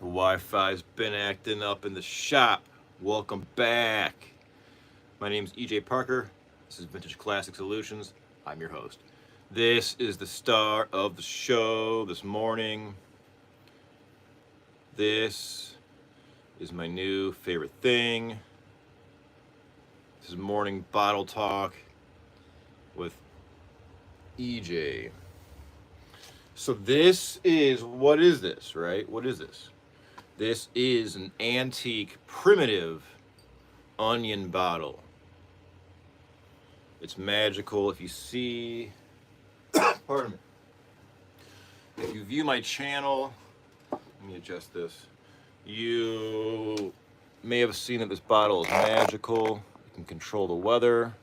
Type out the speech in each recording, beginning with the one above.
The Wi-Fi's been acting up in the shop. Welcome back. My name is EJ Parker. This is Vintage Classic Solutions. I'm your host. This is the star of the show this morning. This is my new favorite thing. This is morning bottle talk with EJ. So what is this, right? What is this? This is an antique, primitive onion bottle. It's magical. If you see, pardon me. If you view my channel, let me adjust this. You may have seen that this bottle is magical. It can control the weather.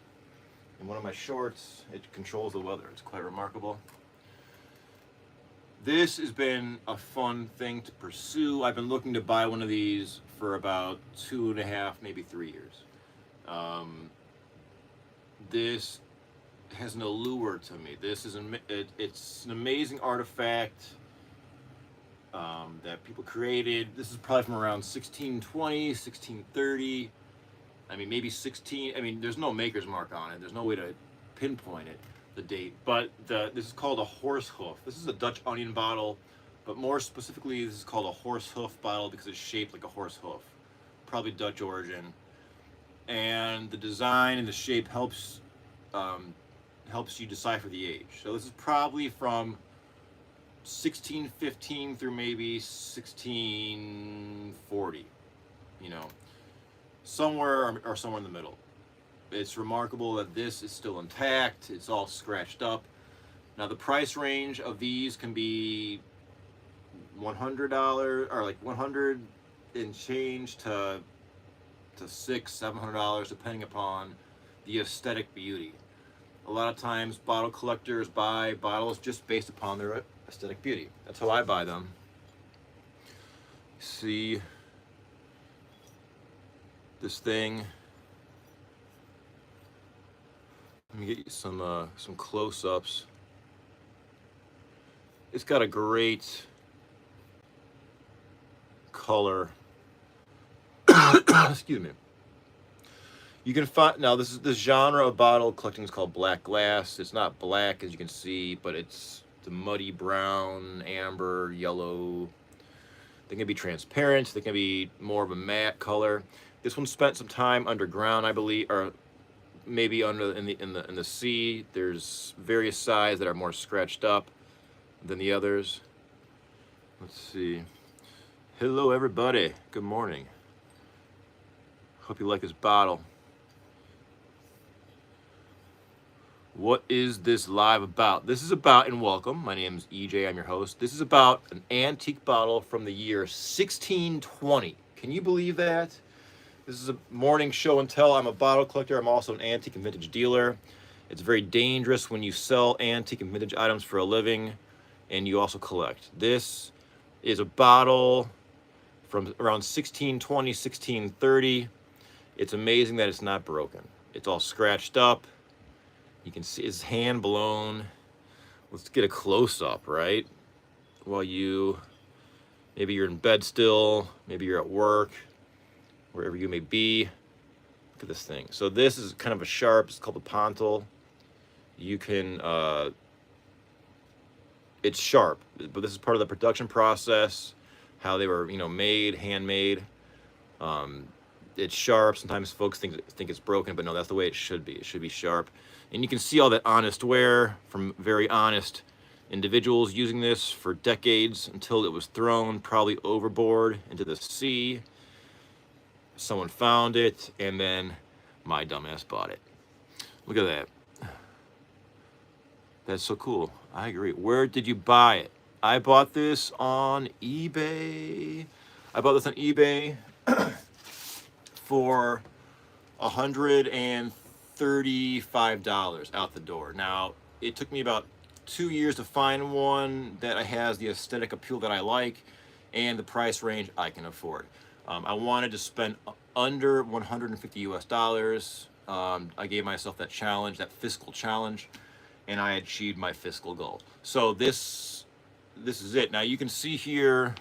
In one of my shorts, it controls the weather. It's quite remarkable. This has been a fun thing to pursue. I've been looking to buy one of these for about 2.5, maybe 3 years. This has an allure to me. It's an amazing artifact that people created. This is probably from around 1620, 1630. I mean, maybe 16. I mean, there's no maker's mark on it. There's no way to pinpoint it, the date. But this is called a horse hoof. This is a Dutch onion bottle, but more specifically, this is called a horse hoof bottle because it's shaped like a horse hoof. Probably Dutch origin. And the design and the shape helps you decipher the age. So this is probably from 1615 through maybe 1640. You know, somewhere in the middle. It's remarkable that this is still intact. It's all scratched up. Now the price range of these can be $100 or like 100 and change to $600-700 depending upon the aesthetic beauty. A lot of times bottle collectors buy bottles just based upon their aesthetic beauty. That's how I buy them. See this thing. Let me get you some close-ups. It's got a great color. Excuse me. You can find now this genre of bottle collecting is called black glass. It's not black as you can see, but it's the muddy brown, amber, yellow. They can be transparent. They can be more of a matte color. This one spent some time underground, I believe, or maybe under in the sea. There's various sides that are more scratched up than the others. Let's see. Hello, everybody. Good morning. Hope you like this bottle. What is this live about? This is about, and welcome, my name is EJ, I'm your host. This is about an antique bottle from the year 1620. Can you believe that? This is a morning show and tell. I'm a bottle collector. I'm also an antique and vintage dealer. It's very dangerous when you sell antique and vintage items for a living and you also collect. This is a bottle from around 1620, 1630. It's amazing that it's not broken. It's all scratched up. You can see it's hand blown. Let's get a close up, right? While maybe you're in bed still, maybe you're at work, wherever you may be. Look at this thing. So this is kind of a sharp, it's called the Pontil. You can, it's sharp, but this is part of the production process, how they were, made, handmade. It's sharp. Sometimes folks think it's broken, but no, that's the way it should be. It should be sharp. And you can see all that honest wear from very honest individuals using this for decades until it was thrown probably overboard into the sea. Someone found it, and then my dumbass bought it. Look at that. That's so cool. I agree. Where did you buy it? I bought this on eBay. For $135 out the door. Now, it took me about 2 years to find one that has the aesthetic appeal that I like and the price range I can afford. I wanted to spend under $150 US. I gave myself that challenge, that fiscal challenge, and I achieved my fiscal goal. So this is it. Now you can see here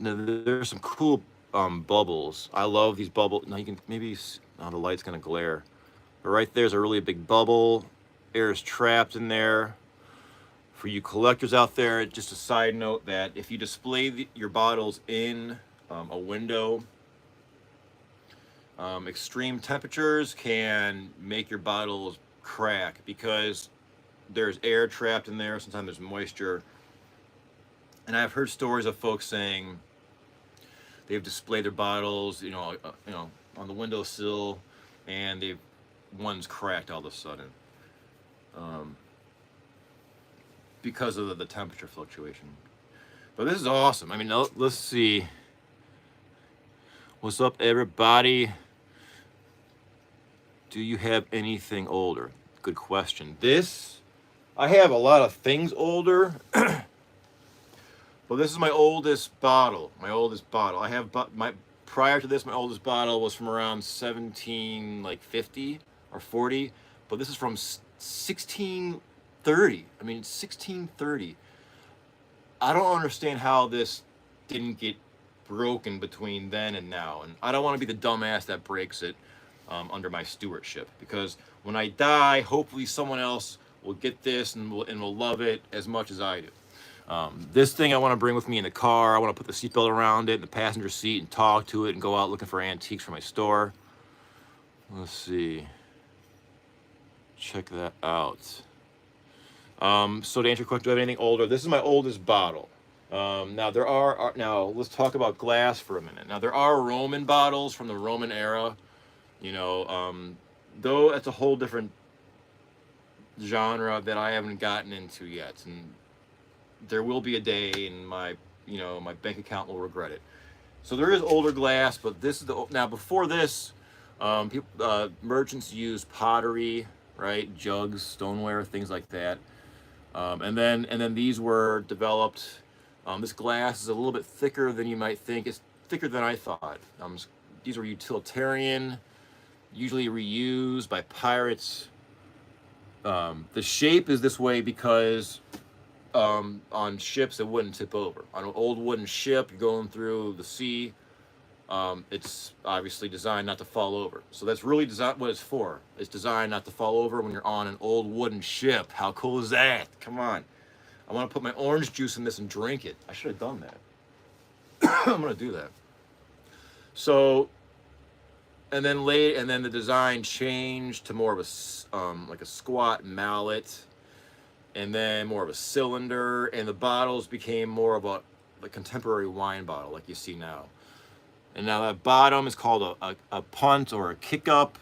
Now, there's some cool bubbles. I love these bubbles. Now you can maybe the light's gonna glare, but right there's a really big bubble. Air is trapped in there. For you collectors out there, just a side note that if you display your bottles in a window, extreme temperatures can make your bottles crack because there's air trapped in there. Sometimes there's moisture. And I've heard stories of folks saying they've displayed their bottles, on the windowsill, and one's cracked all of a sudden, because of the temperature fluctuation. But this is awesome. I mean, let's see. What's up, everybody? Do you have anything older? Good question. I have a lot of things older. Well, this is my oldest bottle. I have prior to this, my oldest bottle was from around 1750 or 40, but this is from 1630. I mean, 1630. I don't understand how this didn't get broken between then and now, and I don't want to be the dumbass that breaks it under my stewardship, because when I die, hopefully someone else will get this and will love it as much as I do. This thing I want to bring with me in the car. I want to put the seatbelt around it in the passenger seat and talk to it and go out looking for antiques for my store. Let's see. Check that out. So to answer your question, do I have anything older? This is my oldest bottle. Now now let's talk about glass for a minute. Now there are Roman bottles from the Roman era, though that's a whole different genre that I haven't gotten into yet, and there will be a day and my bank account will regret it. So there is older glass, but this is now before this, merchants used pottery, right? Jugs, stoneware, things like that. And then these were developed. This glass is a little bit thicker than you might think. It's thicker than I thought. These were utilitarian, usually reused by pirates. The shape is this way because on ships it wouldn't tip over. On an old wooden ship, you're going through the sea. It's obviously designed not to fall over. So that's really what it's for. It's designed not to fall over when you're on an old wooden ship. How cool is that? Come on. I want to put my orange juice in this and drink it. I should have done that. I'm going to do that. So, and then the design changed to more of like a squat mallet, and then more of a cylinder, and the bottles became more of a contemporary wine bottle like you see now. And now that bottom is called a punt or a kick up.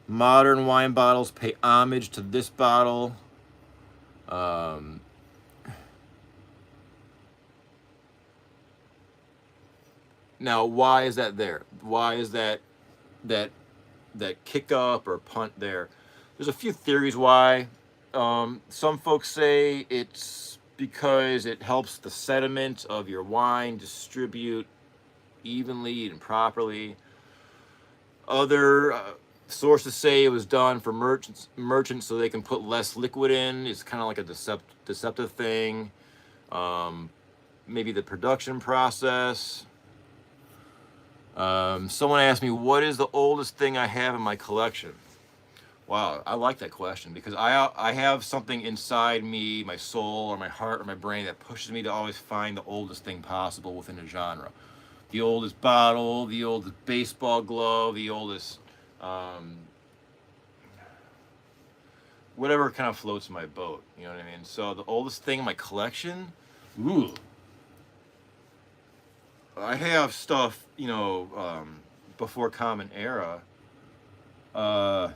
Modern wine bottles pay homage to this bottle. Now, why is that there? Why is that kick up or punt there? There's a few theories why. Some folks say it's because it helps the sediment of your wine distribute evenly and properly. Other sources say it was done for merchants so they can put less liquid in. It's kind of like a deceptive thing. Maybe the production process. Someone asked me, what is the oldest thing I have in my collection? Wow, I like that question because I have something inside me, my soul or my heart or my brain that pushes me to always find the oldest thing possible within a genre. The oldest bottle, the oldest baseball glove, the oldest, whatever kind of floats my boat, you know what I mean? So the oldest thing in my collection, ooh. I have stuff, before Common Era. I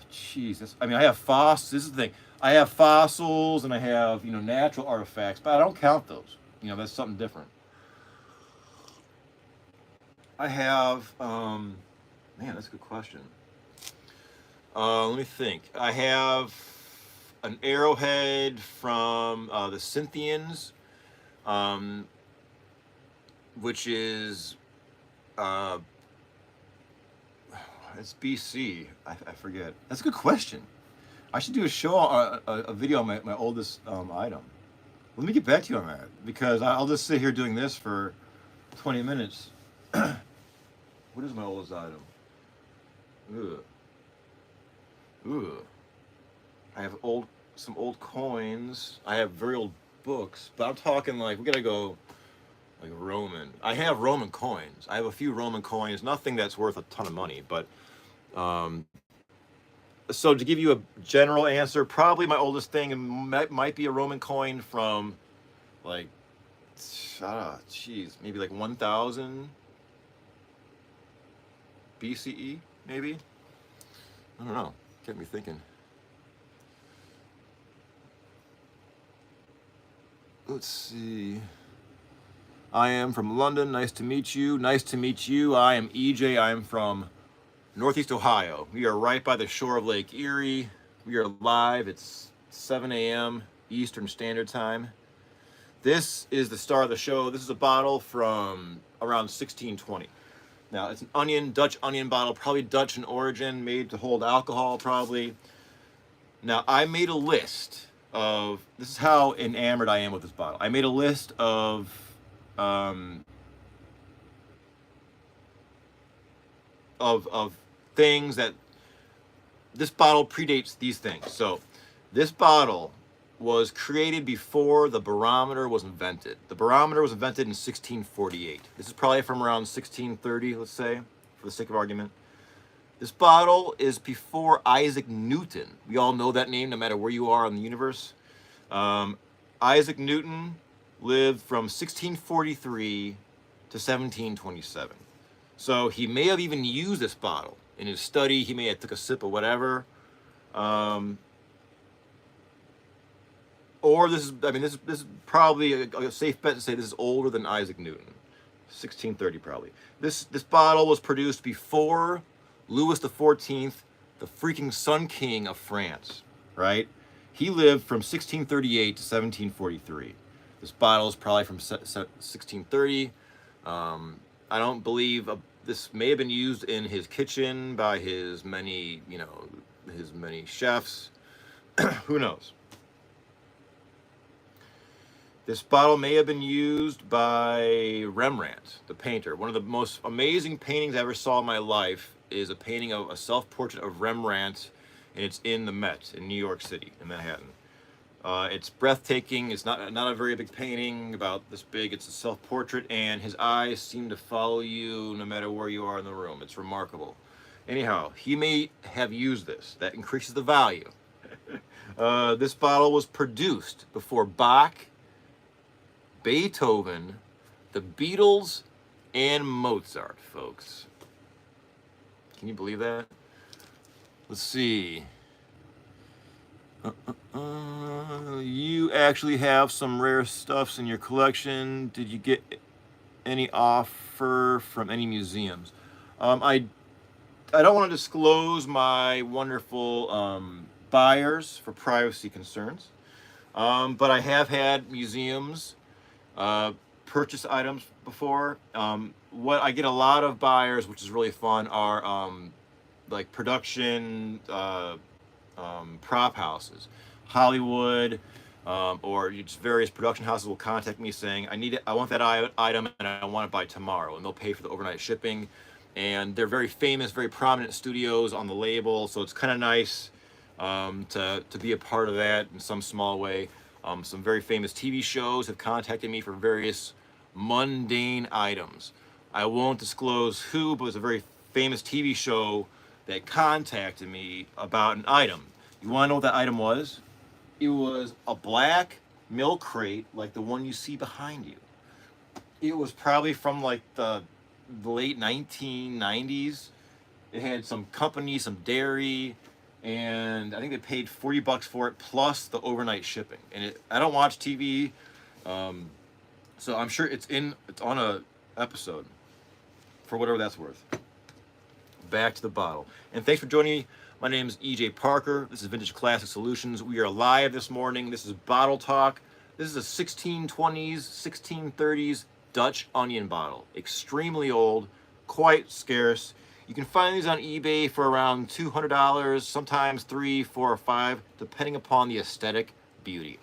have fossils. This is the thing. I have fossils and I have, natural artifacts, but I don't count those. That's something different. I have, man, that's a good question. Let me think. I have an arrowhead from the Scythians, which is, it's BC. I forget. That's a good question. I should do a show, a video on my oldest item. Let me get back to you on that because I'll just sit here doing this for 20 minutes. What is my oldest item? Ugh. Ugh. I have some old coins. I have very old books, but I'm talking like we gotta go like Roman. I have Roman coins. I have a few Roman coins. Nothing that's worth a ton of money, but um, so to give you a general answer, probably my oldest thing might be a Roman coin from like, maybe like 1000 BCE, maybe. I don't know. Get me thinking. Let's see. I am from London. Nice to meet you. Nice to meet you. I am EJ. I am from Northeast Ohio. We are right by the shore of Lake Erie. We are live. It's 7 a.m. Eastern Standard Time. This is the star of the show. This is a bottle from around 1620. Now, it's an Dutch onion bottle, probably Dutch in origin, made to hold alcohol, probably. Now, I made a list of, this is how enamored I am with this bottle. I made a list of things that this bottle predates these things. So this bottle was created before the barometer was invented. The barometer was invented in 1648. This is probably from around 1630, let's say, for the sake of argument. This bottle is before Isaac Newton. We all know that name no matter where you are in the universe. Isaac Newton lived from 1643 to 1727. So he may have even used this bottle in his study. He may have took a sip or whatever. Or this is probably a safe bet to say this is older than Isaac Newton. 1630 probably. This bottle was produced before Louis XIV, the freaking Sun King of France, right? He lived from 1638 to 1743. This bottle is probably from 1630. I don't believe this may have been used in his kitchen by his many chefs. Who knows? This bottle may have been used by Rembrandt, the painter. One of the most amazing paintings I ever saw in my life is a painting of a self-portrait of Rembrandt, and it's in the Met in New York City, in Manhattan. It's breathtaking. It's not a very big painting, about this big. It's a self-portrait, and his eyes seem to follow you no matter where you are in the room. It's remarkable. Anyhow, he may have used this. That increases the value. This bottle was produced before Bach, Beethoven, the Beatles, and Mozart, folks. Can you believe that? Let's see. You actually have some rare stuffs in your collection. Did you get any offer from any museums? I don't want to disclose my wonderful buyers for privacy concerns, but I have had museums purchase items before. What I get a lot of buyers, which is really fun, are like production prop houses, Hollywood, or just various production houses will contact me saying, I want that item and I want it by tomorrow, and they'll pay for the overnight shipping. And they're very famous, very prominent studios on the label, so it's kind of nice to be a part of that in some small way. Some very famous TV shows have contacted me for various mundane items. I won't disclose who, but it's a very famous TV show that contacted me about an item. You want to know what that item was? It was a black milk crate like the one you see behind you. It was probably from like the late 1990s. It had some company, some dairy, and I think they paid $40 for it plus the overnight shipping. And I don't watch TV, so I'm sure it's on a episode, for whatever that's worth. Back to the bottle. And thanks for joining me. My name is EJ Parker. This is Vintage Classic Solutions. We are live this morning. This is Bottle Talk. This is a 1620s, 1630s Dutch onion bottle. Extremely old, quite scarce. You can find these on eBay for around $200, sometimes $3, $4, or $5, depending upon the aesthetic beauty.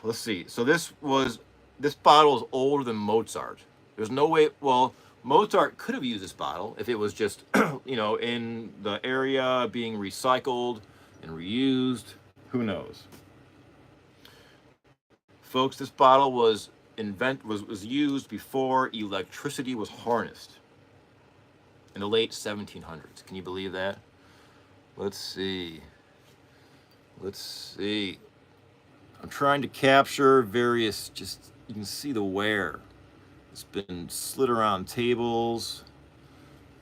Let's see. So this was this bottle is older than Mozart. There's no way. Well, Mozart could have used this bottle if it was just, in the area being recycled and reused. Who knows? Folks, this bottle was used before electricity was harnessed in the late 1700s. Can you believe that? Let's see. I'm trying to capture various, just, you can see the wear. It's been slid around tables.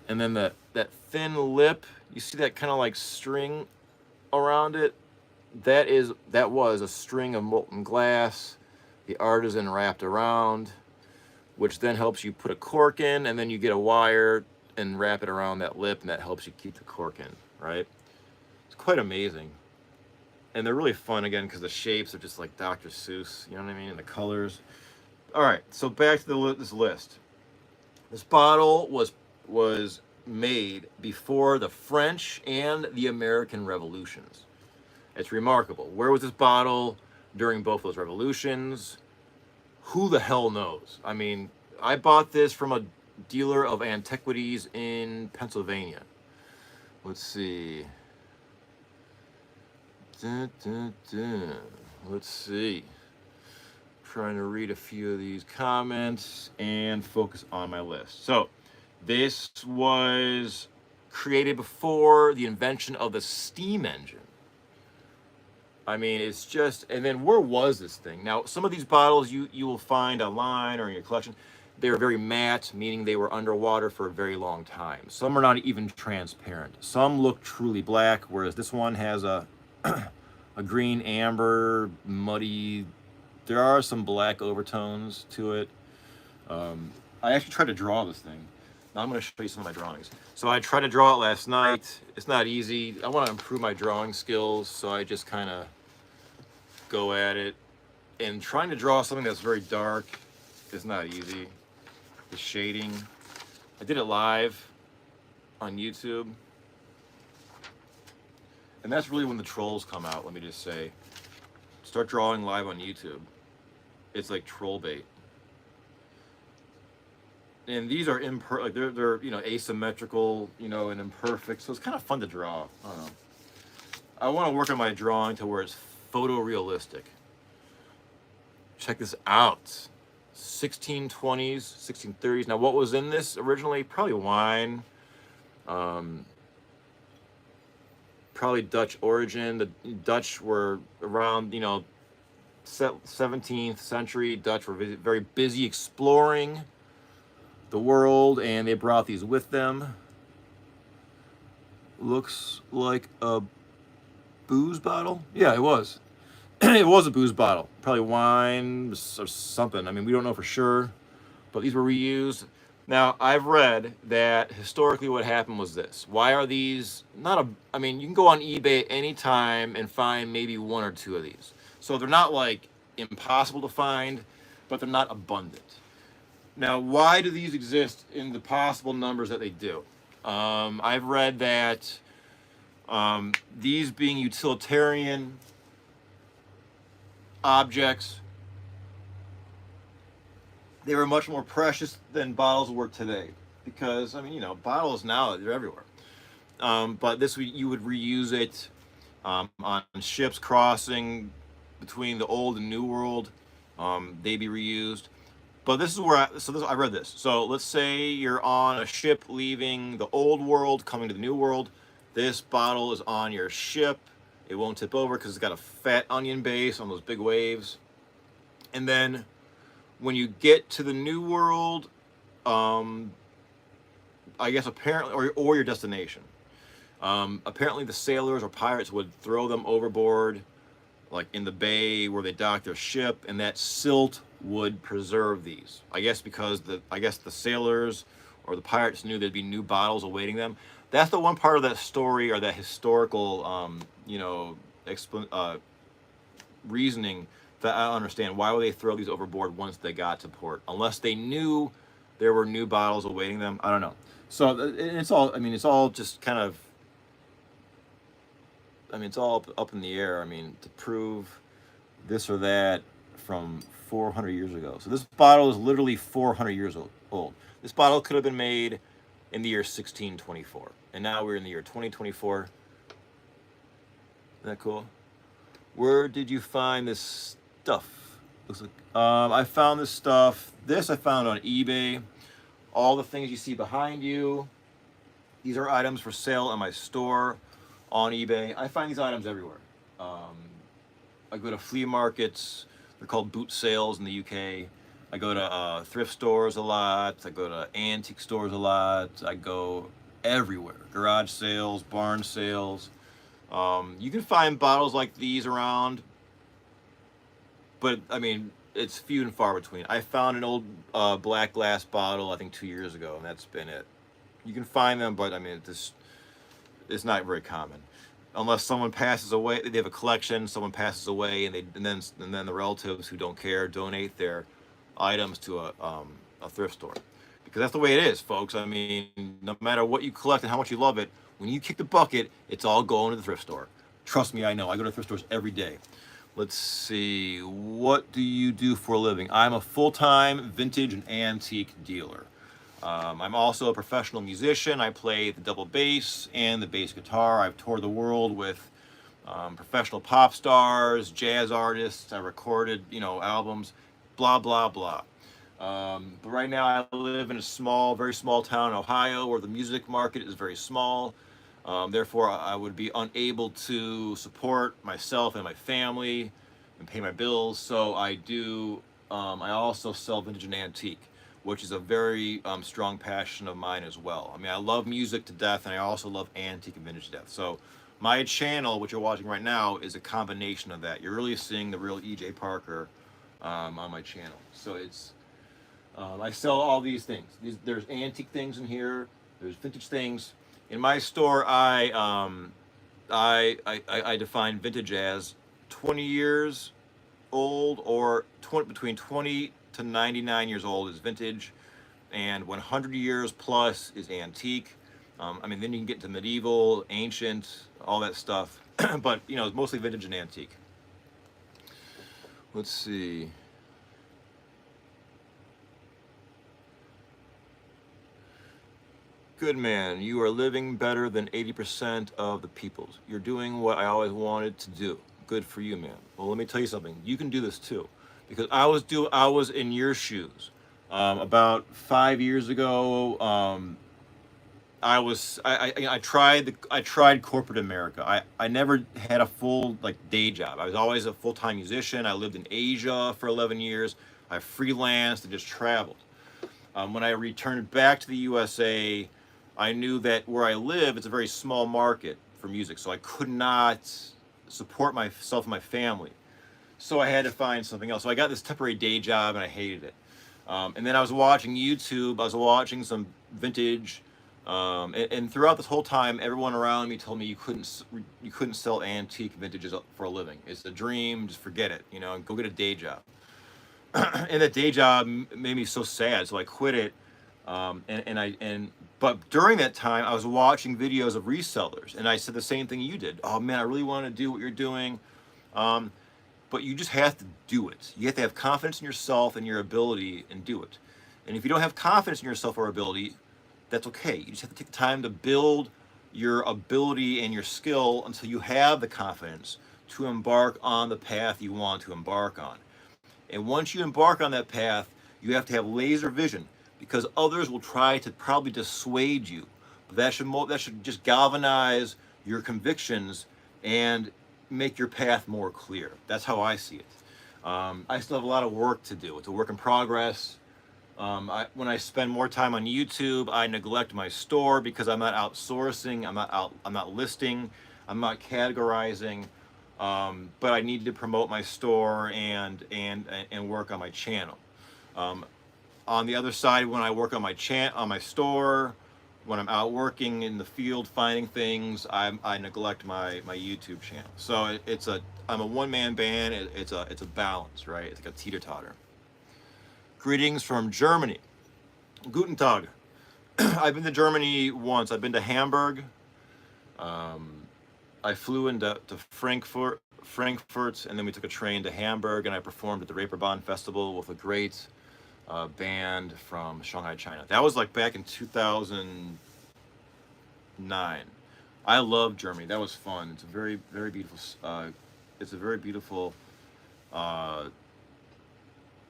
And then that thin lip, you see that kind of like string around it? That was a string of molten glass the artisan wrapped around, which then helps you put a cork in, and then you get a wire and wrap it around that lip, and that helps you keep the cork in, right? It's quite amazing. And they're really fun, again, because the shapes are just like Dr. Seuss, you know what I mean, and the colors. All right, so back to this list. This bottle was made before the French and the American revolutions. It's remarkable. Where was this bottle during both those revolutions? Who the hell knows? I mean, I bought this from a dealer of antiquities in Pennsylvania. Let's see. Let's see. Trying to read a few of these comments and focus on my list. So, this was created before the invention of the steam engine. I mean, it's just, and then where was this thing? Now, some of these bottles you will find online or in your collection, they're very matte, meaning they were underwater for a very long time. Some are not even transparent. Some look truly black, whereas this one has a a green, amber, muddy. There are some black overtones to it. I actually tried to draw this thing. Now I'm going to show you some of my drawings. So I tried to draw it last night. It's not easy. I want to improve my drawing skills, so I just kind of go at it. And trying to draw something that's very dark is not easy. The shading. I did it live on YouTube. And that's really when the trolls come out, let me just say. Start drawing live on YouTube. It's like troll bait. And these are they're asymmetrical, and imperfect. So it's kind of fun to draw. I don't know. I want to work on my drawing to where it's photorealistic. Check this out. 1620s, 1630s. Now, what was in this originally? Probably wine. Probably Dutch origin. The Dutch were around, 17th century. Dutch were very busy exploring the world, and they brought these with them. Looks like a booze bottle. Yeah, it was. It was a booze bottle. Probably wine or something. I mean, we don't know for sure, but these were reused. Now, I've read that historically what happened was this. Why are these you can go on eBay anytime and find maybe one or two of these. So they're not like impossible to find, but they're not abundant. Now, why do these exist in the possible numbers that they do? I've read that these being utilitarian objects, they were much more precious than bottles were today. Because, bottles now, they're everywhere. But you would reuse it on ships crossing between the old and new world. They'd be reused. But this is where I read this. So let's say you're on a ship leaving the old world, coming to the new world. This bottle is on your ship. It won't tip over because it's got a fat onion base on those big waves. And then when you get to the new world, I guess apparently, or your destination, apparently the sailors or pirates would throw them overboard, like in the bay where they dock their ship, and that silt would preserve these. I guess because the sailors or the pirates knew there'd be new bottles awaiting them. That's the one part of that story or that historical, reasoning that I don't understand. Why would they throw these overboard once they got to port? Unless they knew there were new bottles awaiting them. I don't know. So it's all just kind of, it's all up in the air. To prove this or that, from 400 years ago. So this bottle is literally 400 years old. This bottle could have been made in the year 1624, and now we're in the year 2024. Isn't that cool? Where did you find this stuff? Looks like I found this stuff. This I found on eBay. All the things you see behind you, these are items for sale in my store on eBay. I find these items everywhere. I go to flea markets. They're called boot sales in the UK. I go to thrift stores a lot. I go to antique stores a lot. I go everywhere. Garage sales, barn sales. You can find bottles like these around, but I mean, it's few and far between. I found an old black glass bottle, I think 2 years ago, and that's been it. You can find them, but I mean, it's not very common. Unless someone passes away, they have a collection. Someone passes away, and then the relatives who don't care donate their items to a thrift store, because that's the way it is, folks. I mean, no matter what you collect and how much you love it, when you kick the bucket, it's all going to the thrift store. Trust me, I know. I go to thrift stores every day. Let's see. What do you do for a living? I'm a full-time vintage and antique dealer. I'm also a professional musician. I play the double bass and the bass guitar. I've toured the world with professional pop stars, jazz artists. I recorded, albums, blah, blah, blah. But right now I live in a very small town in Ohio where the music market is very small. Therefore, I would be unable to support myself and my family and pay my bills. So I also sell vintage and antique, which is a very strong passion of mine as well. I mean, I love music to death, and I also love antique and vintage to death. So my channel, which you're watching right now, is a combination of that. You're really seeing the real E.J. Parker on my channel. So I sell all these things. There's antique things in here. There's vintage things. In my store, I define vintage as 20 years old, or between 20 to 99 years old is vintage, and 100 years plus is antique. Then you can get to medieval, ancient, all that stuff, but it's mostly vintage and antique. Let's see. Good man, you are living better than 80% of the peoples. You're doing what I always wanted to do. Good for you, man. Well, let me tell you something. You can do this too, because I was in your shoes. About 5 years ago, I tried corporate America. I never had a full day job. I was always a full-time musician. I lived in Asia for 11 years. I freelanced and just traveled. When I returned back to the USA, I knew that where I live, it's a very small market for music, so I could not support myself and my family. So I had to find something else. So I got this temporary day job, and I hated it. And then I was watching YouTube. I was watching some vintage, and throughout this whole time, everyone around me told me you couldn't sell antique vintages for a living. It's a dream. Just forget it. And go get a day job. And that day job made me so sad, so I quit it. But during that time, I was watching videos of resellers, and I said the same thing you did. Oh man, I really want to do what you're doing, but you just have to do it. You have to have confidence in yourself and your ability, and do it. And if you don't have confidence in yourself or ability, that's okay. You just have to take the time to build your ability and your skill until you have the confidence to embark on the path you want to embark on. And once you embark on that path, you have to have laser vision, because others will try to probably dissuade you. But that should just galvanize your convictions and make your path more clear. That's how I see it. I still have a lot of work to do. It's a work in progress. When I spend more time on YouTube, I neglect my store because I'm not outsourcing. I'm not listing. I'm not categorizing. But I need to promote my store and work on my channel. On the other side, when I work on my store, when I'm out working in the field finding things, I neglect my YouTube channel. So I'm a one-man band. It's a balance, right? It's like a teeter-totter. Greetings from Germany. Guten Tag. I've been to Germany once. I've been to Hamburg. I flew into Frankfurt Frankfurt, and then we took a train to Hamburg, and I performed at the Reeperbahn Festival with a great band from Shanghai, China. That was like back in 2009. I love Germany. That was fun. It's a very, very beautiful. It's a very beautiful uh,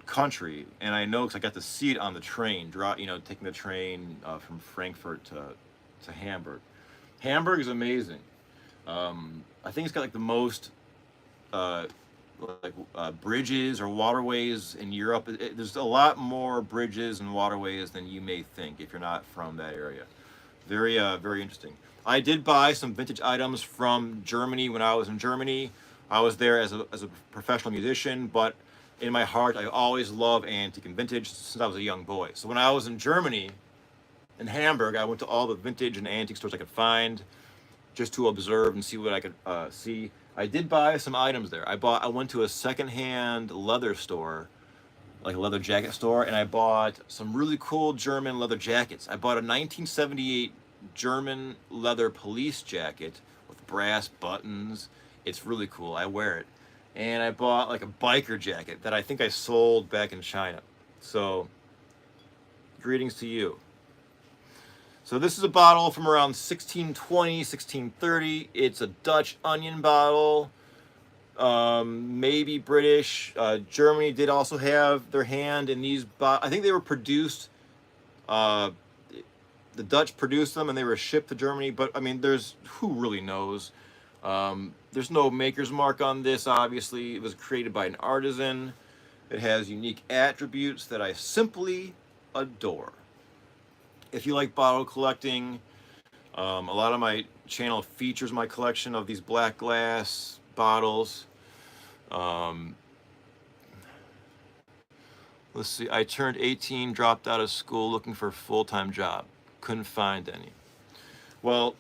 country, and I know because I got to see it on the train. Taking the train from Frankfurt to Hamburg. Hamburg is amazing. I think it's got like the most uh, bridges or waterways in Europe. There's a lot more bridges and waterways than you may think if you're not from that area. Very, very interesting. I did buy some vintage items from Germany when I was in Germany. I was there as a professional musician, but in my heart, I always loved antique and vintage since I was a young boy. So when I was in Germany, in Hamburg, I went to all the vintage and antique stores I could find just to observe and see what I could see. I did buy some items there. I went to a secondhand leather store, like a leather jacket store, and I bought some really cool German leather jackets. I bought a 1978 German leather police jacket with brass buttons. It's really cool. I wear it. And I bought like a biker jacket that I think I sold back in China. So, greetings to you. So this is a bottle from around 1620, 1630. It's a Dutch onion bottle, maybe British. Germany did also have their hand in these I think they were produced, the Dutch produced them and they were shipped to Germany, but I mean, who really knows? There's no maker's mark on this, obviously. It was created by an artisan. It has unique attributes that I simply adore. If you like bottle collecting, a lot of my channel features my collection of these black glass bottles. Let's see, I turned 18, dropped out of school looking for a full-time job. Couldn't find any. Well,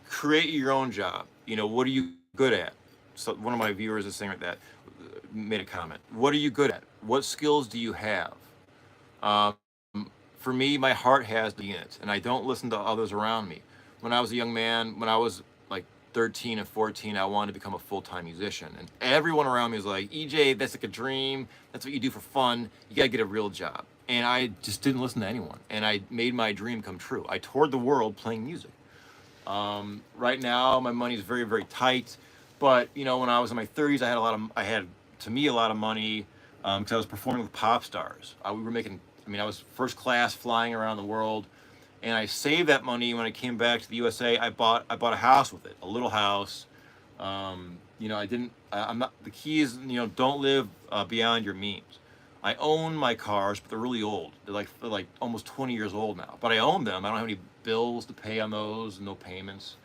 create your own job. What are you good at? So one of my viewers is saying like that, made a comment. What are you good at? What skills do you have? For me, my heart has the unit, and I don't listen to others around me. When I was a young man, when I was like 13 and 14, I wanted to become a full-time musician. And everyone around me was like, EJ, that's like a dream. That's what you do for fun. You gotta get a real job. And I just didn't listen to anyone. And I made my dream come true. I toured the world playing music. Right now, my money is very, very tight. But, when I was in my 30s, I had, to me, a lot of money because I was performing with pop stars. I was first class flying around the world, and I saved that money. When I came back to the USA, I bought a house with it, a little house. I'm not, the key is, don't live beyond your means. I own my cars, but they're really old. They're like almost 20 years old now, but I own them. I don't have any bills to pay on those, no payments.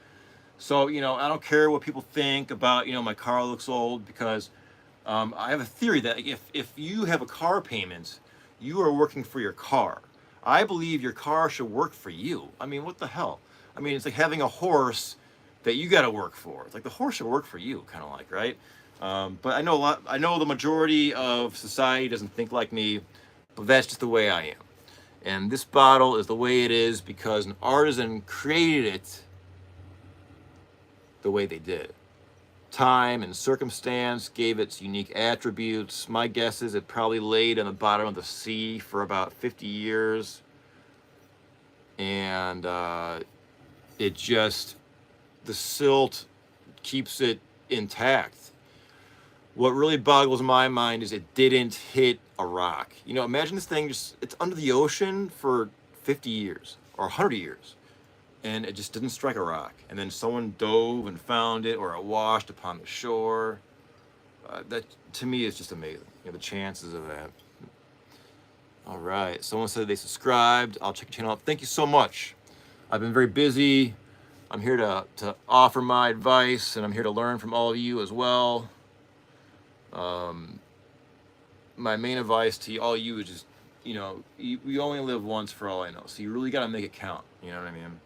So, I don't care what people think about, my car looks old, because I have a theory that if you have a car payment, you are working for your car. I believe your car should work for you. I mean, what the hell? I mean, it's like having a horse that you got to work for. It's like the horse should work for you, kind of like, right? But I know the majority of society doesn't think like me, but that's just the way I am. And this bottle is the way it is because an artisan created it the way they did. Time and circumstance gave its unique attributes. My guess is it probably laid on the bottom of the sea for about 50 years. And the silt keeps it intact. What really boggles my mind is it didn't hit a rock. Imagine this thing it's under the ocean for 50 years or 100 years. And it just didn't strike a rock. And then someone dove and found it, or it washed upon the shore. That, to me, is just amazing. The chances of that. All right. Someone said they subscribed. I'll check your channel out. Thank you so much. I've been very busy. I'm here to offer my advice, and I'm here to learn from all of you as well. My main advice to all of you is just, we only live once for all I know. So you really got to make it count. You know what I mean?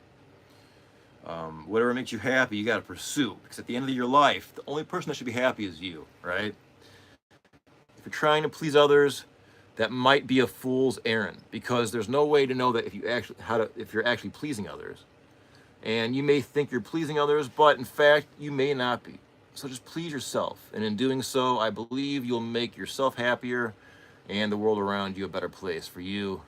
Whatever makes you happy, you got to pursue. Because at the end of your life, the only person that should be happy is you, right? If you're trying to please others, that might be a fool's errand, because there's no way to know that if you're actually pleasing others. And you may think you're pleasing others, but in fact, you may not be. So just please yourself. And in doing so, I believe you'll make yourself happier and the world around you a better place for you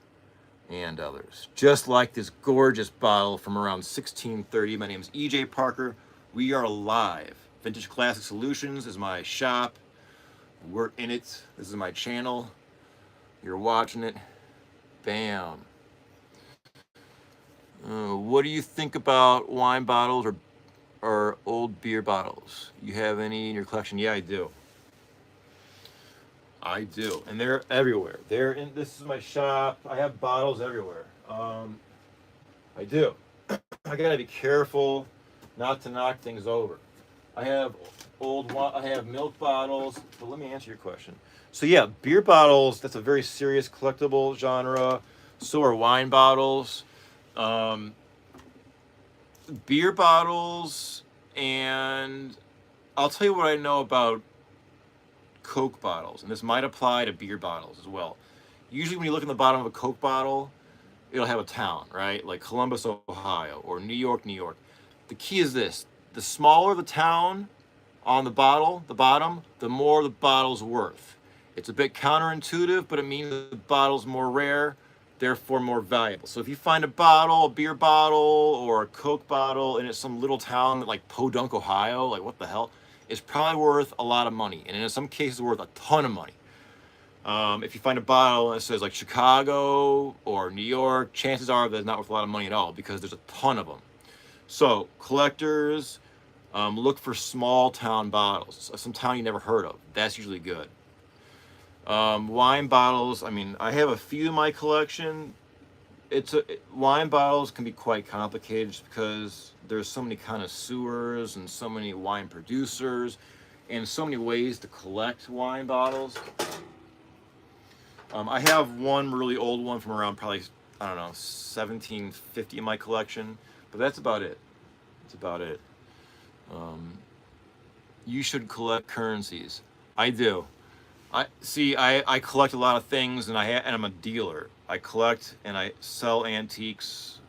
and others. Just like this gorgeous bottle from around 1630. My name is EJ Parker. We are live. Vintage Classic Solutions is my shop. We're in it. This is my channel. You're watching it. Bam. What do you think about wine bottles or old beer bottles? You have any in your collection? Yeah, I do. I do, and they're everywhere. They're in. This is my shop. I have bottles everywhere. I do. I gotta be careful not to knock things over. I have I have milk bottles. But let me answer your question. So yeah, beer bottles. That's a very serious collectible genre. So are wine bottles. Beer bottles, and I'll tell you what I know about Coke bottles, and this might apply to beer bottles as well. Usually when you look in the bottom of a Coke bottle, it'll have a town, right? Like Columbus, Ohio, or New York, New York. The key is this: the smaller the town on the bottom, the more the bottle's worth. It's a bit counterintuitive, but it means the bottle's more rare, therefore more valuable. So if you find a beer bottle or a Coke bottle, and it's some little town like Podunk, Ohio, like what the hell? It's probably worth a lot of money, and in some cases worth a ton of money. If you find a bottle and it says like Chicago or New York, chances are that it's not worth a lot of money at all because there's a ton of them. So collectors, look for small town bottles, some town you never heard of. That's usually good. Wine bottles, I mean, I have a few in my collection. Wine bottles can be quite complicated just because there's so many connoisseurs and so many wine producers and so many ways to collect wine bottles. I have one really old one from around probably, I don't know, 1750 in my collection, but that's about it. That's about it. You should collect currencies. I do. I collect a lot of things, and I'm a dealer. I collect and I sell antiques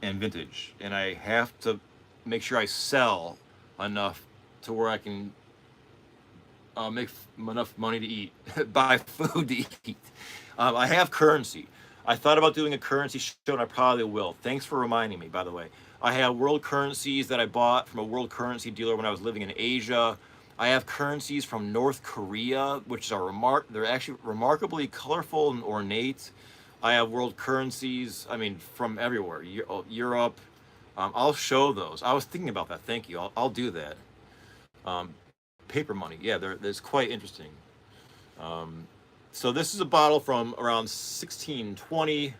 and vintage, and I have to make sure I sell enough to where I can make enough money to eat, buy food to eat. I have currency. I thought about doing a currency show, and I probably will. Thanks for reminding me, by the way. I have world currencies that I bought from a world currency dealer when I was living in Asia. I have currencies from North Korea, which are they're actually remarkably colorful and ornate. I have world currencies, I mean, from everywhere, Europe. I'll show those. I was thinking about that. Thank you. I'll do that. Paper money. Yeah, that's quite interesting. So this is a bottle from around 1620.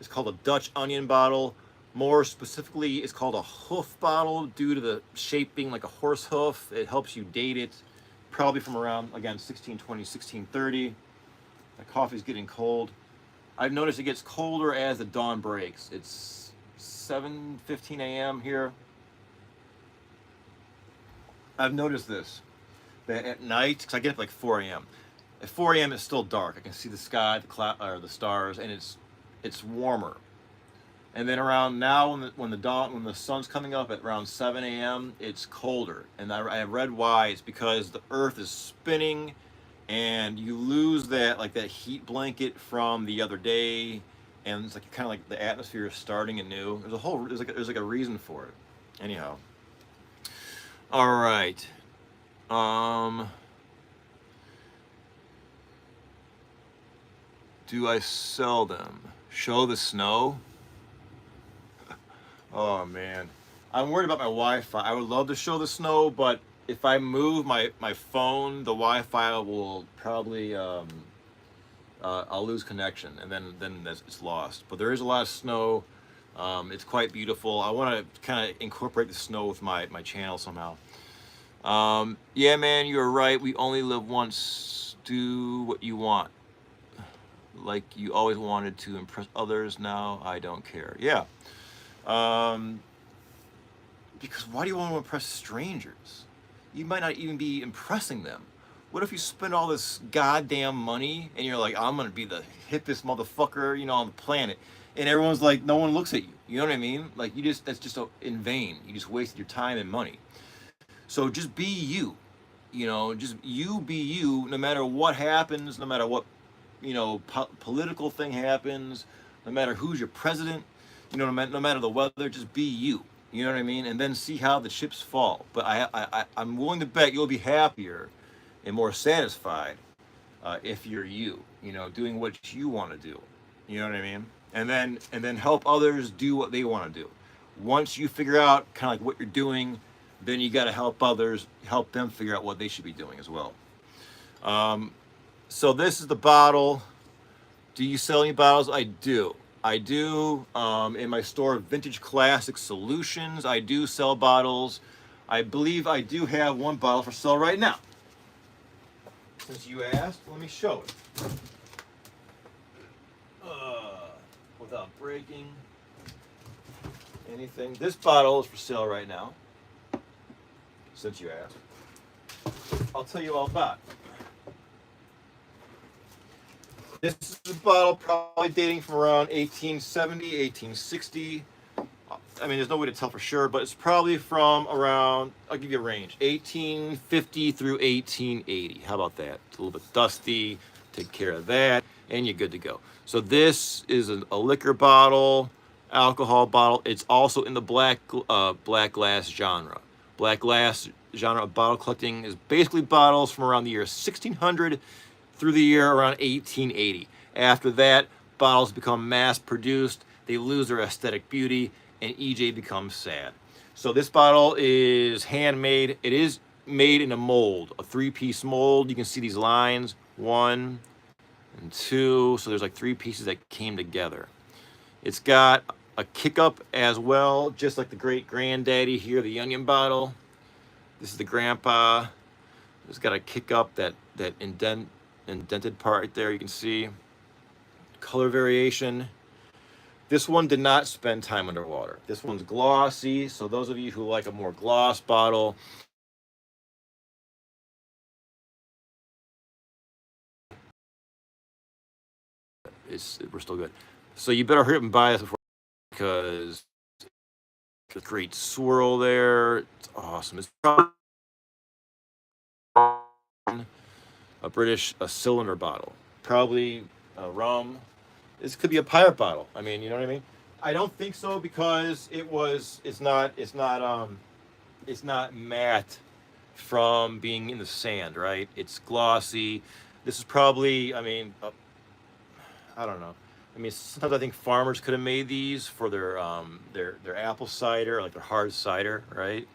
It's called a Dutch onion bottle. More specifically, it's called a hoof bottle due to the shape being like a horse hoof. It helps you date it. Probably from around, again, 1620, 1630. The coffee's getting cold. I've noticed it gets colder as the dawn breaks. It's 7:15 a.m. here. I've noticed this, that at night, because I get up like 4 a.m. At 4 a.m. it's still dark. I can see the sky, or the stars, and it's warmer. And then around now, when the sun's coming up at around 7 a.m., it's colder. And I have read why. It's because the Earth is spinning, and you lose that heat blanket from the other day, and it's like kind of like the atmosphere is starting anew. There's like a reason for it. Anyhow. All right. Do I sell them? Show the snow? Oh man, I'm worried about my Wi-Fi. I would love to show the snow, but if I move my phone, the Wi-Fi will probably I'll lose connection, and then it's lost. But there is a lot of snow. It's quite beautiful. I want to kind of incorporate the snow with my channel somehow. Yeah, man, you're right. We only live once. Do what you want. Like you always wanted to impress others. Now I don't care. Yeah. Because why do you want to impress strangers? You might not even be impressing them. What if you spend all this goddamn money and you're like, I'm gonna be the hippest motherfucker, on the planet, and everyone's like, no one looks at you. You know what I mean? Like that's just in vain. You just wasted your time and money. So just be you. Just you be you, no matter what happens, no matter what, political thing happens, no matter who's your president, no matter the weather, just be you. You know what I mean? And then see how the chips fall. But I'm willing to bet you'll be happier and more satisfied if you're you. Doing what you want to do. You know what I mean? And then help others do what they want to do. Once you figure out kind of like what you're doing, then you got to help them figure out what they should be doing as well. So this is the bottle. Do you sell any bottles? I do. In my store, Vintage Classic Solutions, I do sell bottles. I believe I do have one bottle for sale right now. Since you asked, let me show it. Without breaking anything. This bottle is for sale right now. Since you asked, I'll tell you all about it. This is a bottle probably dating from around 1870, 1860. I mean, there's no way to tell for sure, but it's probably from around, I'll give you a range, 1850 through 1880. How about that? It's a little bit dusty. Take care of that, and you're good to go. So this is a liquor bottle, alcohol bottle. It's also in the black glass genre. Black glass genre of bottle collecting is basically bottles from around the year 1600 through the year around 1880. After that, bottles become mass produced, they lose their aesthetic beauty, and EJ becomes sad. So this bottle is handmade. It is made in a mold, a 3-piece mold. You can see these lines, 1 and 2. So there's like 3 pieces that came together. It's got a kick up as well, just like the great granddaddy here, the onion bottle. This is the grandpa. It's got a kick up, that indented part right there, you can see. Color variation. This one did not spend time underwater. This one's glossy, so those of you who like a more gloss bottle, we're still good. So you better hurry up and buy this before, because the great swirl there. It's awesome. It's probably a cylinder bottle, probably a rum. This could be a pirate bottle. I mean, you know what I mean? I don't think so, because it's not matte from being in the sand, right? It's glossy. This is probably, I mean, I don't know. I mean, sometimes I think farmers could have made these for their apple cider, like their hard cider, right?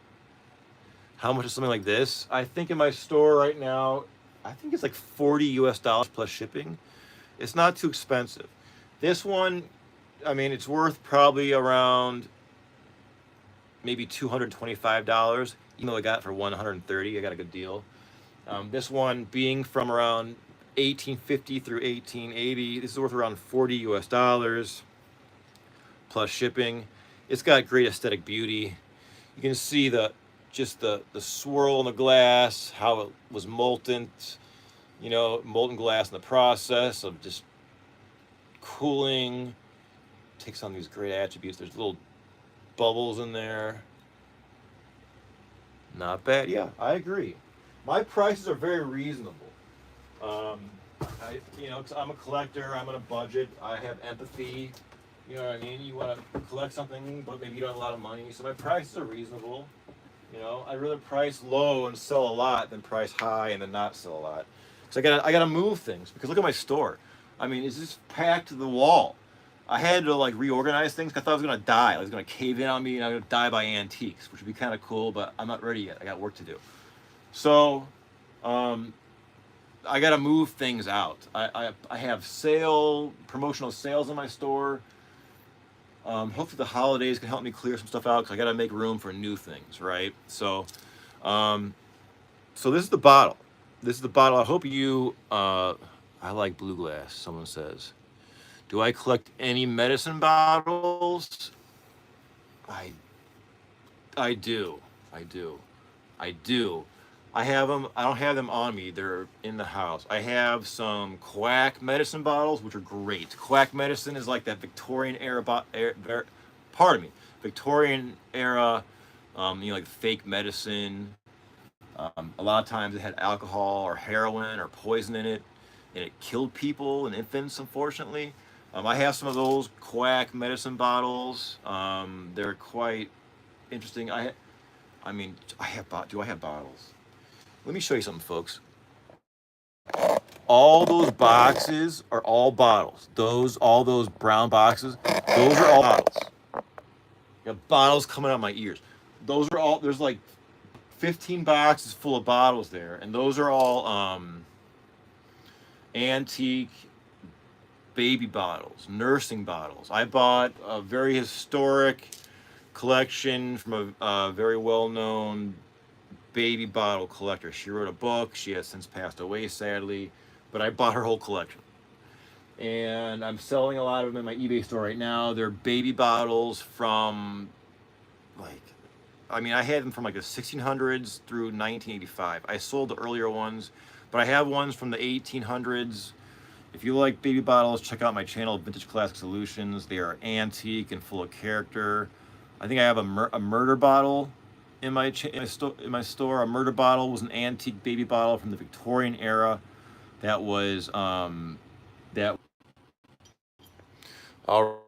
How much is something like this? I think in my store right now, I think it's like $40 plus shipping. It's not too expensive. This one, I mean, it's worth probably around maybe $225, even though I got it for $130. I got a good deal. This one being from around 1850 through 1880, this is worth around $40 plus shipping. It's got great aesthetic beauty. You can see the swirl in the glass, how it was molten, molten glass in the process of just cooling. Takes on these great attributes. There's little bubbles in there. Not bad. Yeah, I agree. My prices are very reasonable. Cause I'm a collector, I'm on a budget, I have empathy. You know what I mean? You want to collect something, but maybe you don't have a lot of money. So my prices are reasonable. I'd rather price low and sell a lot than price high and then not sell a lot. Because I gotta move things. Because look at my store. I mean, it's just packed to the wall. I had to like reorganize things because I thought I was gonna die. I was gonna cave in on me and I'm gonna die by antiques, which would be kind of cool. But I'm not ready yet. I got work to do. So, I gotta move things out. I have promotional sales in my store. Hopefully the holidays can help me clear some stuff out, because I gotta make room for new things, right? So this is the bottle. I hope you, I like blue glass, someone says. Do I collect any medicine bottles? I do. I have them. I don't have them on me. They're in the house. I have some quack medicine bottles, which are great. Quack medicine is like that Victorian era, Victorian era, like fake medicine. A lot of times it had alcohol or heroin or poison in it, and it killed people and infants, unfortunately. I have some of those quack medicine bottles. They're quite interesting. I mean, do I have bottles? Let me show you something, folks. All those boxes are all bottles. All those brown boxes, those are all bottles. I got bottles coming out my ears. Those are all. There's like 15 boxes full of bottles there, and those are all antique baby bottles, nursing bottles. I bought a very historic collection from a very well-known baby bottle collector. She wrote a book. She has since passed away, sadly, but I bought her whole collection. And I'm selling a lot of them in my eBay store right now. They're baby bottles from, like, I mean, I had them from like the 1600s through 1985. I sold the earlier ones, but I have ones from the 1800s. If you like baby bottles, check out my channel, Vintage Classic Solutions. They are antique and full of character. I think I have a murder bottle in my store. A murder bottle was an antique baby bottle from the Victorian era. That was that. All